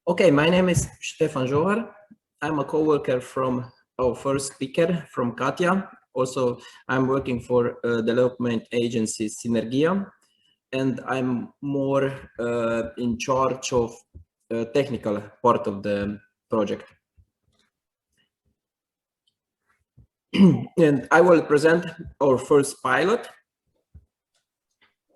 Okay, my name is Stefan Jovar. I'm a co-worker from our first speaker, from Katja. Also, I'm working for development agency Synergia, and I'm more in charge of technical part of the project. And I will present our first pilot,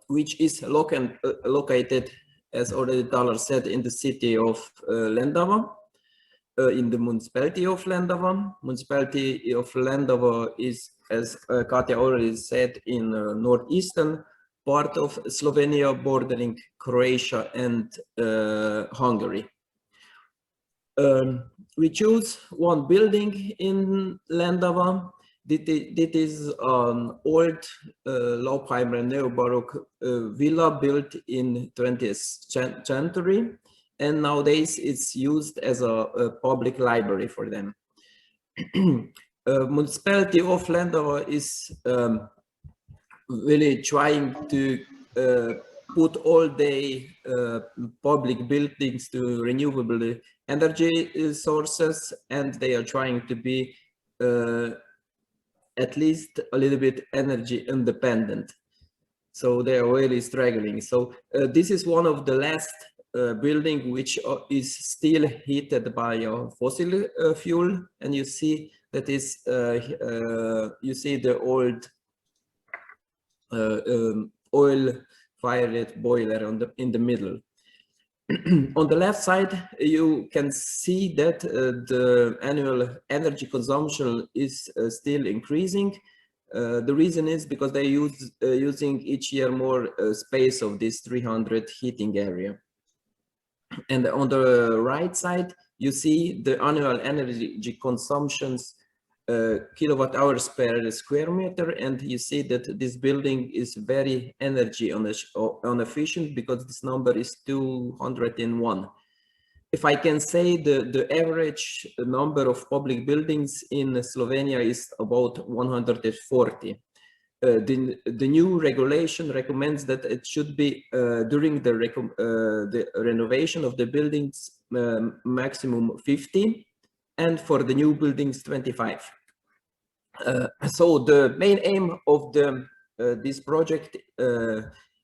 which is located, as already Talar said, in the city of Lendava, in the municipality of Lendava. Municipality of Lendava is, as Katja already said, in northeastern part of Slovenia, bordering Croatia and Hungary. We choose one building in Lendava. That is an old Laupheimer neo-Baroque villa built in 20th century, and nowadays it's used as a public library for them. Municipality of Lendava is really trying to put all the public buildings to renewable energy sources, and they are trying to be at least a little bit energy independent. So they are really struggling. So this is one of the last building which is still heated by fossil fuel, and you see that is you see the old oil-fired boiler in the middle. On the left side, you can see that the annual energy consumption is still increasing. The reason is because they using each year more space of this 300 heating area. And on the right side, you see the annual energy consumptions kilowatt hours per square meter, and you see that this building is very energy inefficient because this number is 201. If I can say, the average number of public buildings in Slovenia is about 140. The new regulation recommends that it should be during the renovation of the buildings maximum 50, and for the new buildings 25. So the main aim of this project,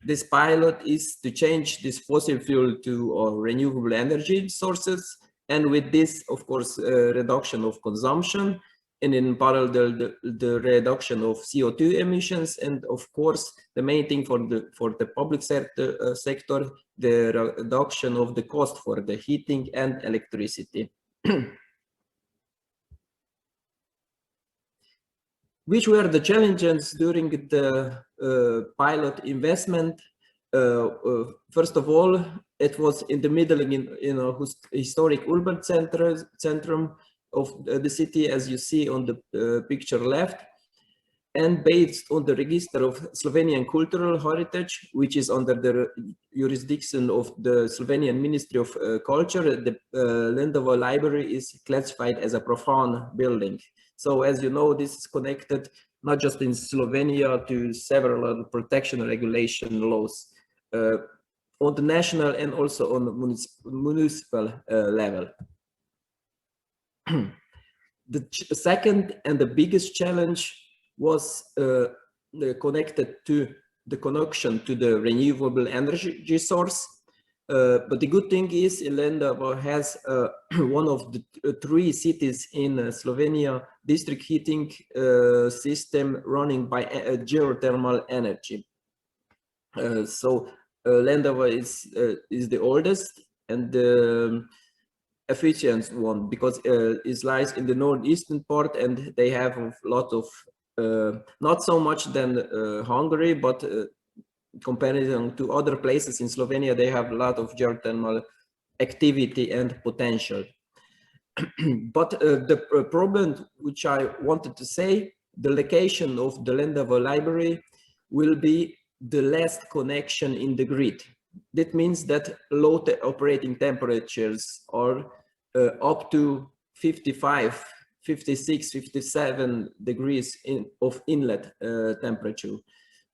this pilot, is to change this fossil fuel to renewable energy sources, and with this, of course, reduction of consumption, and in parallel the reduction of CO2 emissions, and of course the main thing for the public sector, the reduction of the cost for the heating and electricity. Which were the challenges during the pilot investment? First of all, it was in the middle, in a historic urban centrum of the city, as you see on the picture left, and based on the register of Slovenian cultural heritage, which is under the jurisdiction of the Slovenian Ministry of Culture. The Lendava library is classified as a profane building. So as you know, this is connected not just in Slovenia to several protection regulation laws on the national and also on the municipal level. The second and the biggest challenge was connected to the connection to the renewable energy source. But the good thing is Lendava has one of the 3 cities in Slovenia district heating system running by geothermal energy. So Lendava is the oldest and the efficient one, because it lies in the northeastern part, and they have a lot of not so much than Hungary, but comparison to other places in Slovenia, they have a lot of geothermal activity and potential. But the problem which I wanted to say, the location of the Lendava library will be the last connection in the grid. That means that low operating temperatures are up to 55, 56, 57 degrees of inlet temperature.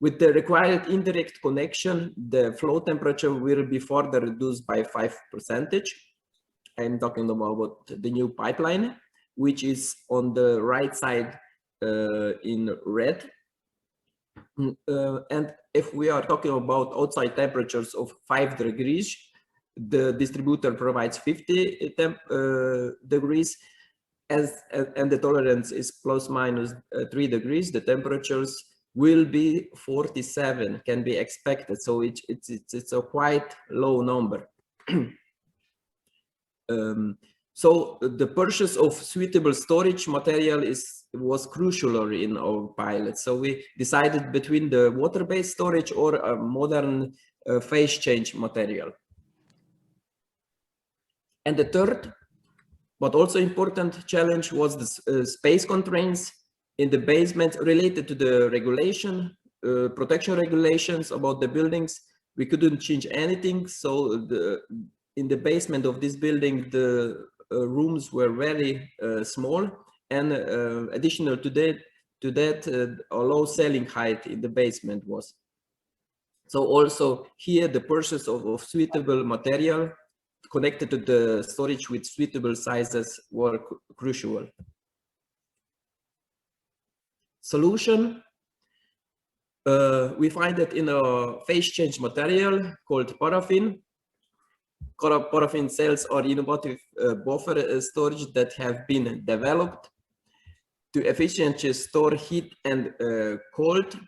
With the required indirect connection, the flow temperature will be further reduced by 5%. I'm talking about the new pipeline, which is on the right side in red. And if we are talking about outside temperatures of 5 degrees, the distributor provides 50 degrees, and the tolerance is plus minus 3 degrees. The temperatures will be 47, can be expected. So it's a quite low number. So the purchase of suitable storage material was crucial in our pilot. So we decided between the water-based storage or a modern phase change material. And the third, but also important challenge was the space constraints in the basement related to the regulation, protection regulations about the buildings. We couldn't change anything. So in the basement of this building, the rooms were very small, and additional to that, a low ceiling height in the basement was. So also here the purchase of suitable material connected to the storage with suitable sizes were crucial. Solution, we find that in a phase change material called paraffin. Paraffin cells are innovative buffer storage that have been developed to efficiently store heat and cold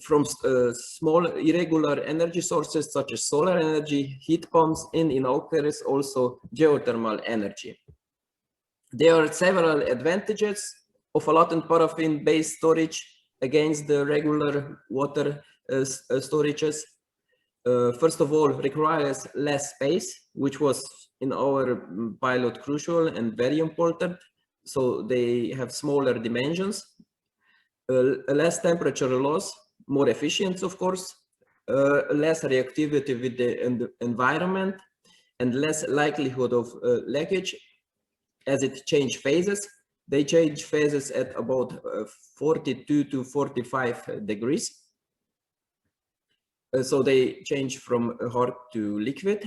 from small irregular energy sources such as solar energy, heat pumps, and in our case also geothermal energy. There are several advantages of a latent paraffin-based storage against the regular water storages. First of all, requires less space, which was in our pilot crucial and very important. So they have smaller dimensions, less temperature loss, more efficient, of course, less reactivity with the environment, and less likelihood of leakage as it change phases. They change phases at about 42 to 45 degrees. So they change from hard to liquid,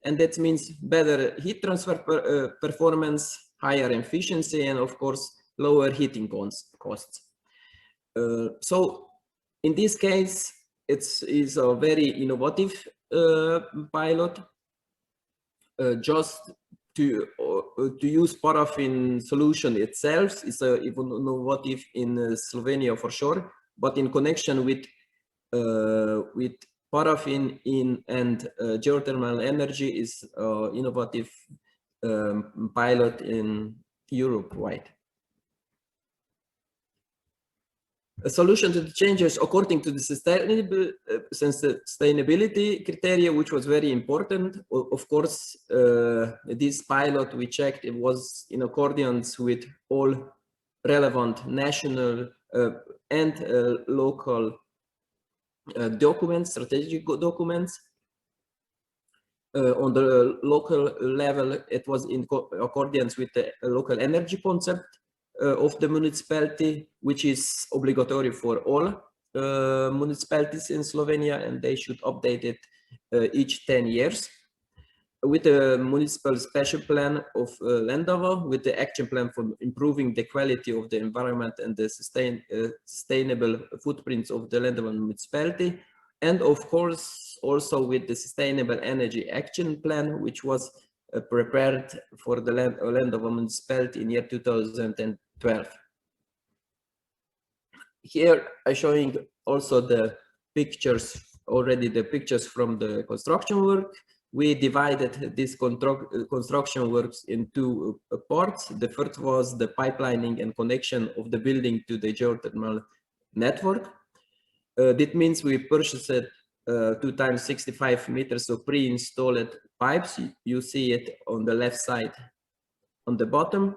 and that means better heat transfer performance, higher efficiency, and of course lower heating costs. So in this case, it is a very innovative pilot. Just to use paraffin solution itself is innovative in Slovenia for sure, but in connection with paraffin and geothermal energy is innovative pilot in Europe-wide. A solution to the changes according to the sustainability criteria, which was very important. Of course, this pilot we checked, it was in accordance with all relevant national and local documents, strategic documents. On the local level, it was in accordance with the local energy concept of the municipality, which is obligatory for all municipalities in Slovenia, and they should update it each 10 years. With the municipal special plan of Lendava, with the action plan for improving the quality of the environment and the sustainable footprints of the Lendava municipality, and of course also with the sustainable energy action plan, which was prepared for the Lendava municipality in year 2012. Here I'm showing also the pictures, already the pictures from the construction work. We divided this construction works into parts. The first was the pipelining and connection of the building to the geothermal network. That means we purchased 2 times 65 meters of pre-installed pipes. You see it on the left side on the bottom,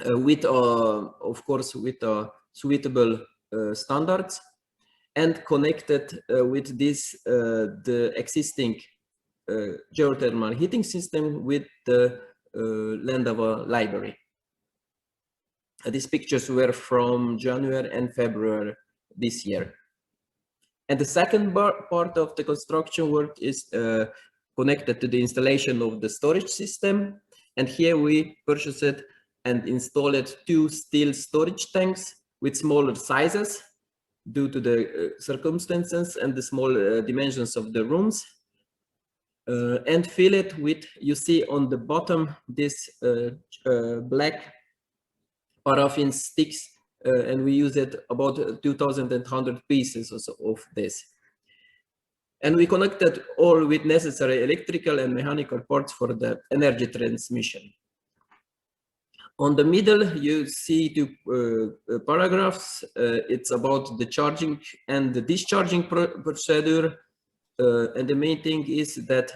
with of course with suitable standards, and connected with this the existing geothermal heating system with the Lendava library. These pictures were from January and February this year. And the second part of the construction work is connected to the installation of the storage system. And here we purchased and installed 2 steel storage tanks with smaller sizes due to the circumstances and the small dimensions of the rooms. And fill it with, you see on the bottom, this black paraffin sticks, and we use it about 2,100 pieces or so of this. And we connected all with necessary electrical and mechanical parts for the energy transmission. On the middle, you see 2 paragraphs. It's about the charging and the discharging procedure. And the main thing is that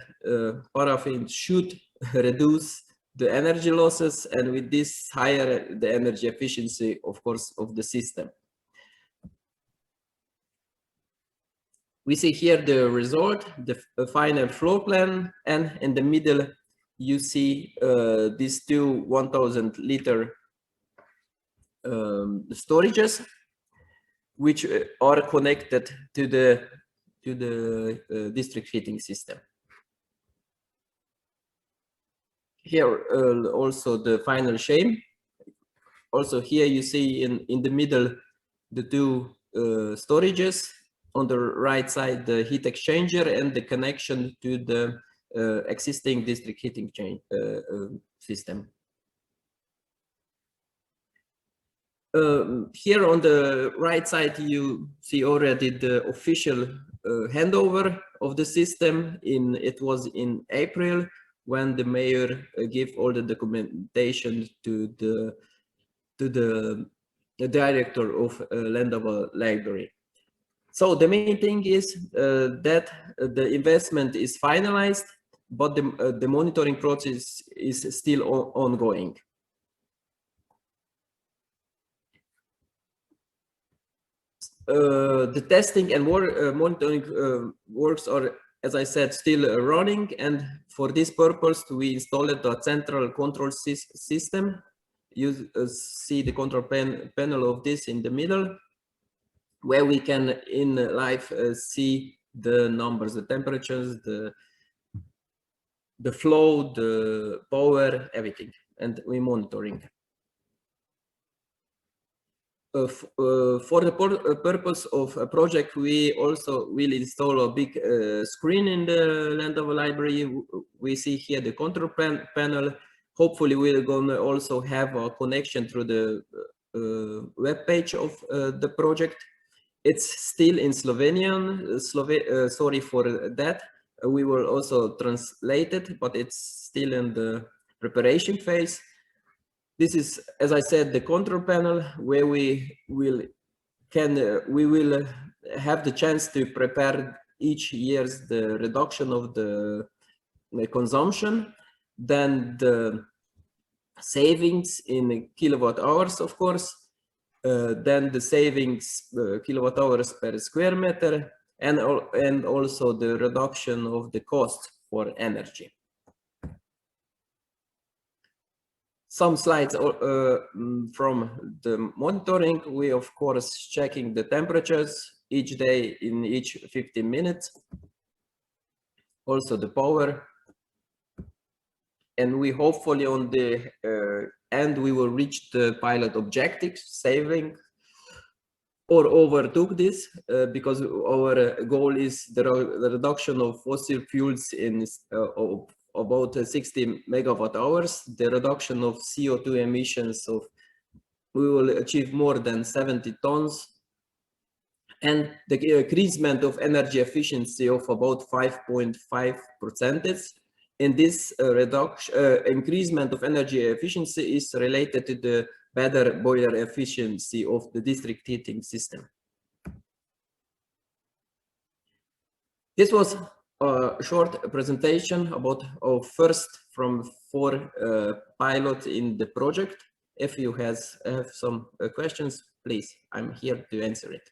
paraffin should reduce the energy losses, and with this higher the energy efficiency, of course, of the system. We see here the result, the final floor plan, and in the middle you see these 2 1,000-liter storages, which are connected to the district heating system. Here also the final shape. Also here you see in the middle the 2 storages. On the right side, the heat exchanger and the connection to the existing district heating system. Here on the right side, you see already the official handover of the system. It was in April when the mayor gave all the documentation to the director of Lendava library. So the main thing is that the investment is finalized, but the monitoring process is still ongoing. The testing and monitoring works are, as I said, still running, and for this purpose we installed a central control system. You see the control panel of this in the middle, where we can in live see the numbers, the temperatures, the flow, the power, everything, and we monitoring. For the purpose of a project, we also will install a big screen in the Lendava library. We see here the control panel. Hopefully we're going to also have a connection through the web page of the project. It's still in Slovenian, sorry for that. We will also translate it, but it's still in the preparation phase. This is, as I said, the control panel, where we will have the chance to prepare each year's the reduction of the consumption, then the savings in kilowatt hours, of course, then the savings kilowatt hours per square meter, and also the reduction of the cost for energy. Some slides from the monitoring. We of course checking the temperatures each day in each 15 minutes. Also the power. And we hopefully on the end we will reach the pilot objectives, saving or overtook this because our goal is the reduction of fossil fuels in about 60 megawatt hours, the reduction of CO2 emissions of, we will achieve more than 70 tons, and the increasement of energy efficiency of about 5.5%. And this increasement of energy efficiency is related to the better boiler efficiency of the district heating system. This was a short presentation about our first from 4 pilots in the project. If you have some questions, please, I'm here to answer it.